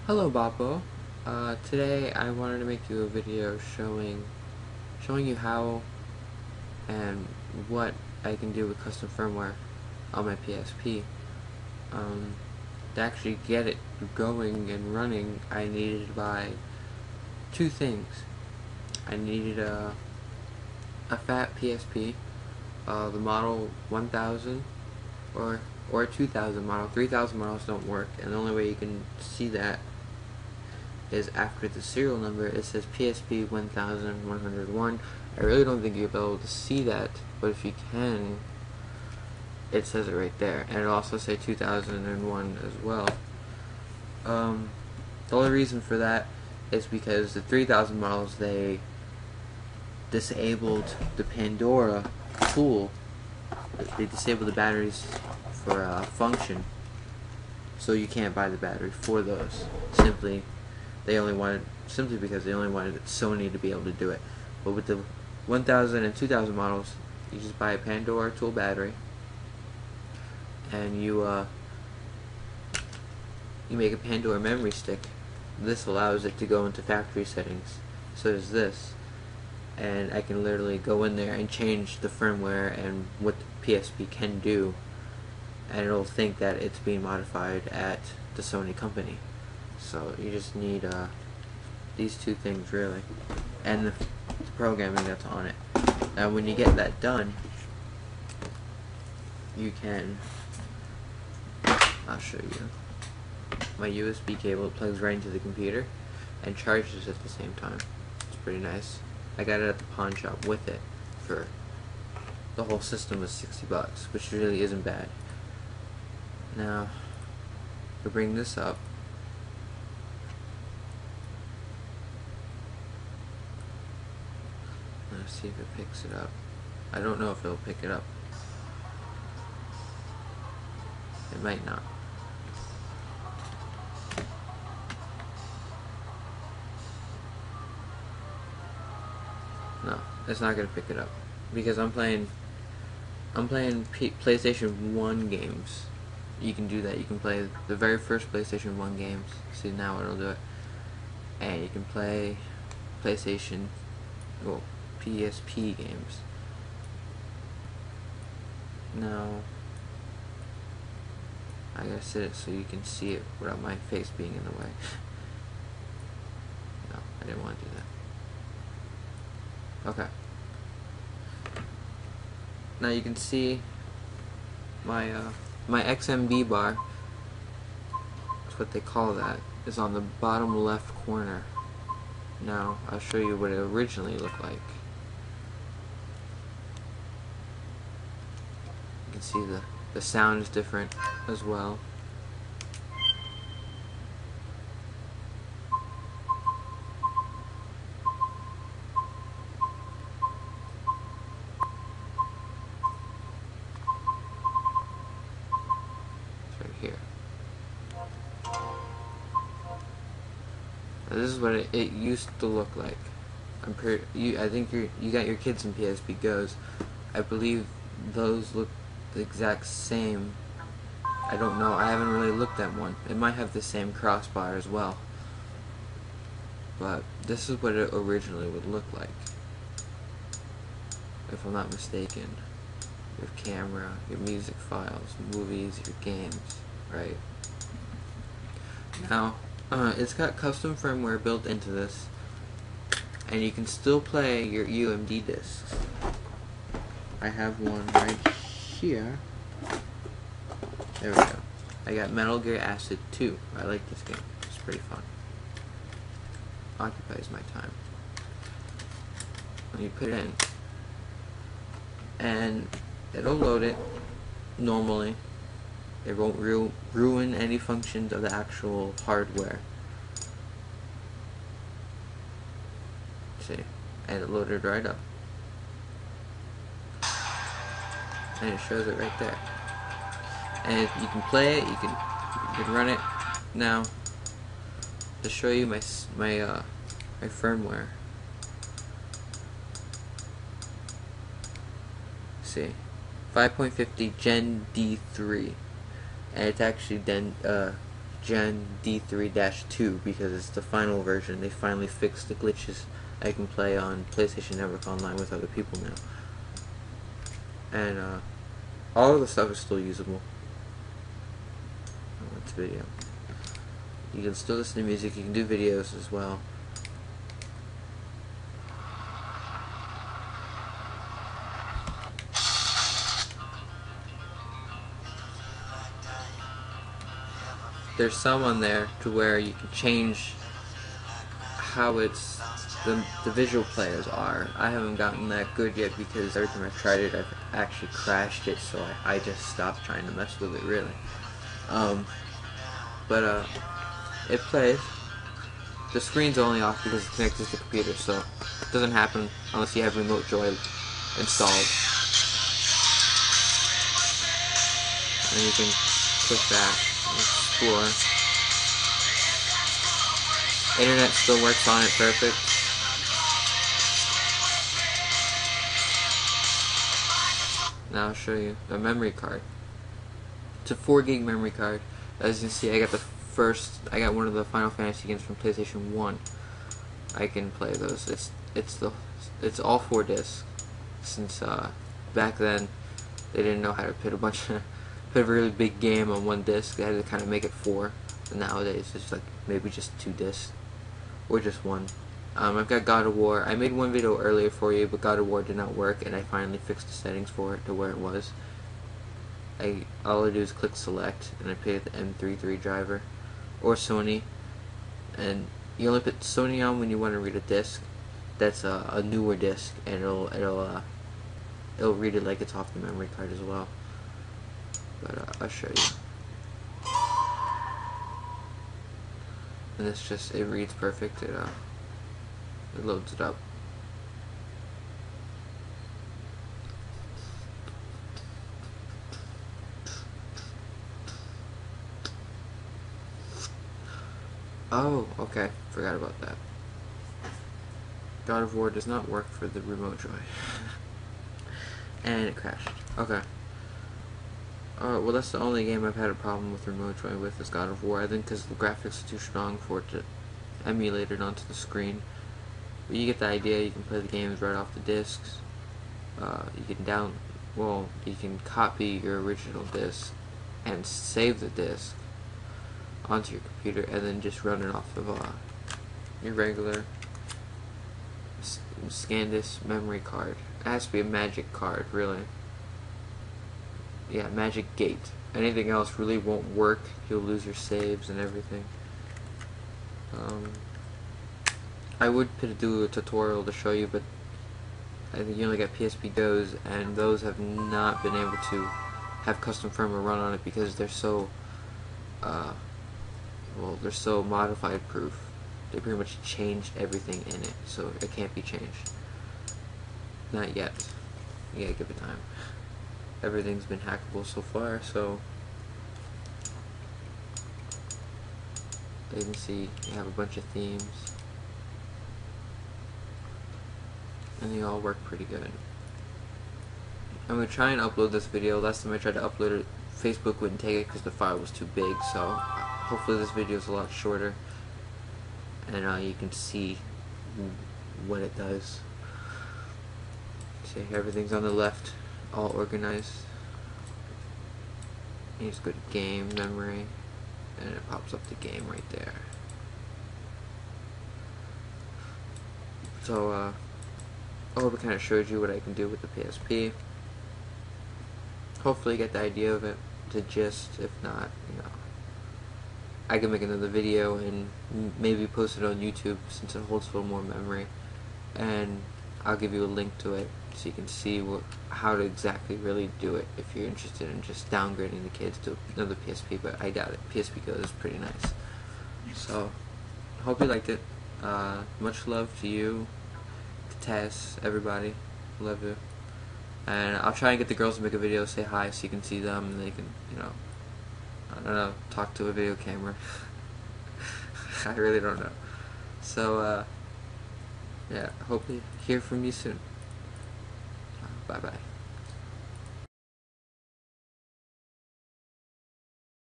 Hello Boppo. Today I wanted to make you a video showing you how and what I can do with custom firmware on my PSP. To actually get it going and running, I needed to buy two things. I needed a fat PSP, the model 1000 or 2000 model. 3000 models don't work, and the only way you can see that is after the serial number. It says Psp 1101. I really don't think you'll be able to see that, but if you can, it says it right there, and it'll also say 2001 as well. The only reason for that is because the 3000 models, they disabled the Pandora tool. They disabled the batteries for function, so you can't buy the battery for those. Simply because they only wanted Sony to be able to do it. But with the 1000 and 2000 models, you just buy a Pandora tool battery, and you make a Pandora memory stick. This allows it to go into factory settings. So does this, and I can literally go in there and change the firmware and what the PSP can do, and it'll think that it's being modified at the Sony company. So you just need these two things really, and the programming that's on it. Now when you get that done, you can, I'll show you. My USB cable plugs right into the computer and charges at the same time. It's pretty nice. I got it at the pawn shop with it for, the whole system was $60, which really isn't bad. Now, to bring this up, let's see if it picks it up. I don't know if it'll pick it up. It might not. No, it's not gonna pick it up because I'm playing PlayStation 1 games. You can do that. You can play the very first PlayStation 1 games. See, now it'll do it. And you can play PlayStation, well, PSP games. Now, I gotta set it so you can see it without my face being in the way. No, I didn't want to do that. Okay. Now you can see my my XMB bar, that's what they call that, is on the bottom left corner. Now I'll show you what it originally looked like. You can see the sound is different as well. Here. Now this is what it used to look like. I think you got your kids in PSP Go's. I believe those look the exact same. I don't know. I haven't really looked at one. It might have the same crossbar as well. But this is what it originally would look like, if I'm not mistaken. Your camera, your music files, movies, your games, right? Now, it's got custom firmware built into this, and you can still play your UMD discs. I have one right here. There we go. I got Metal Gear Acid 2. I like this game. It's pretty fun. Occupies my time. When you put it in, and it'll load it normally. It won't ruin any functions of the actual hardware. See, and it loaded right up, and it shows it right there. And you can play it, you can run it. Now, to show you my firmware. See, 5.50 Gen D3, and it's actually Gen D3-2 because it's the final version. They finally fixed the glitches. I can play on PlayStation Network Online with other people now. And all of the stuff is still usable. It's video. You can still listen to music, you can do videos as well. There's some on there to where you can change how it's the visual players are. I haven't gotten that good yet because every time I've tried it I've actually crashed it, so I just stopped trying to mess with it really. But it plays. The screen's only off because it's connected to the computer, so it doesn't happen unless you have Remote Joy installed. And you can click that and explore. Internet still works on it perfect. Now I'll show you the memory card. It's a 4 gig memory card. As you can see, I got one of the Final Fantasy games from PlayStation 1. I can play those. It's all 4 discs. Since back then they didn't know how to put a really big game on one disc. They had to kind of make it 4. And nowadays it's like maybe just 2 discs or just 1. I've got God of War. I made one video earlier for you, but God of War did not work, and I finally fixed the settings for it to where it was. All I do is click select, and I pick the M33 driver or Sony, and you only put Sony on when you want to read a disc that's a newer disc, and it'll read it like it's off the memory card as well. But I'll show you. And it reads perfect. It loads it up. Oh, okay. Forgot about that. God of War does not work for the Remote Joy. And it crashed. Okay. Alright, well that's the only game I've had a problem with Remote Joy with is God of War. I think because the graphics are too strong for it to emulate it onto the screen. But you get the idea. You can play the games right off the discs. You can copy your original disc and save the disc onto your computer and then just run it off of your regular SanDisk memory card. It has to be a Magic card, really. Yeah, Magic Gate. Anything else really won't work. You'll lose your saves and everything. I would do a tutorial to show you, but I think you only got PSP Go's, and those have not been able to have custom firmware run on it because they're so they're so modified proof. They pretty much changed everything in it, so it can't be changed. Not yet. You gotta give it time. Everything's been hackable so far, so you can see you have a bunch of themes, and they all work pretty good. I'm gonna try and upload this video. Last time I tried to upload it, Facebook wouldn't take it because the file was too big, so hopefully this video is a lot shorter and you can see what it does. See, everything's on the left, all organized. You just go to game, memory, and it pops up the game right there. So I hope it kind of showed you what I can do with the PSP. Hopefully you get the idea of it, the gist. If not, I can make another video and maybe post it on YouTube since it holds a little more memory, and I'll give you a link to it so you can see how to exactly really do it if you're interested in just downgrading the kids to another PSP, but I doubt it. PSP Go is pretty nice. So, hope you liked it. Much love to you, to Tess, everybody. Love you. And I'll try and get the girls to make a video, say hi so you can see them, and they can, I don't know, talk to a video camera. I really don't know. So, yeah, hope to hear from you soon. Bye-bye.